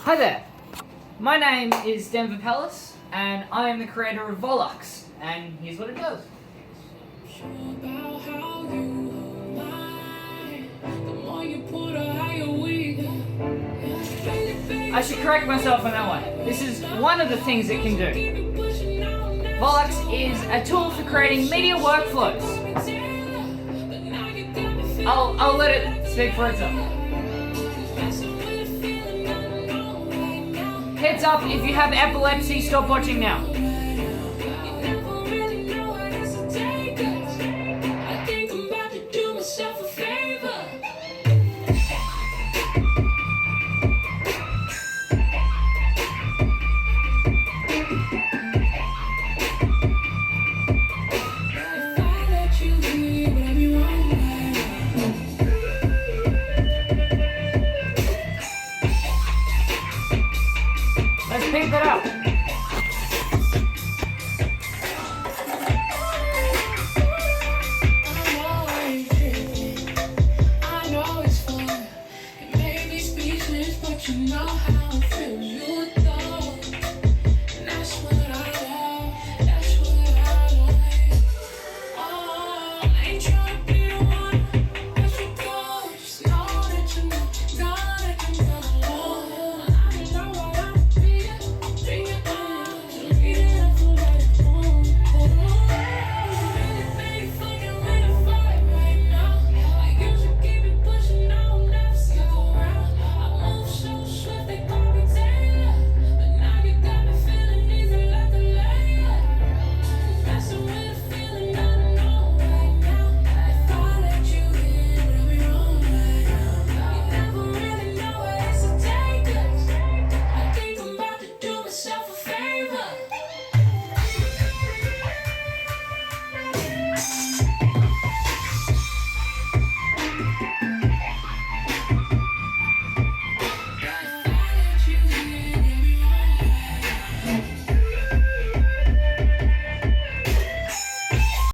Hi there, my name is Denver Palace, and I am the creator of Volux, and here's what it does. I should correct myself on that one. This is one of the things it can do. Volux is a tool for creating media workflows. I'll let it speak for itself. Heads up, if you have epilepsy, stop watching now. Let's pick that up. I know it's fun. It may be speechless, but you know how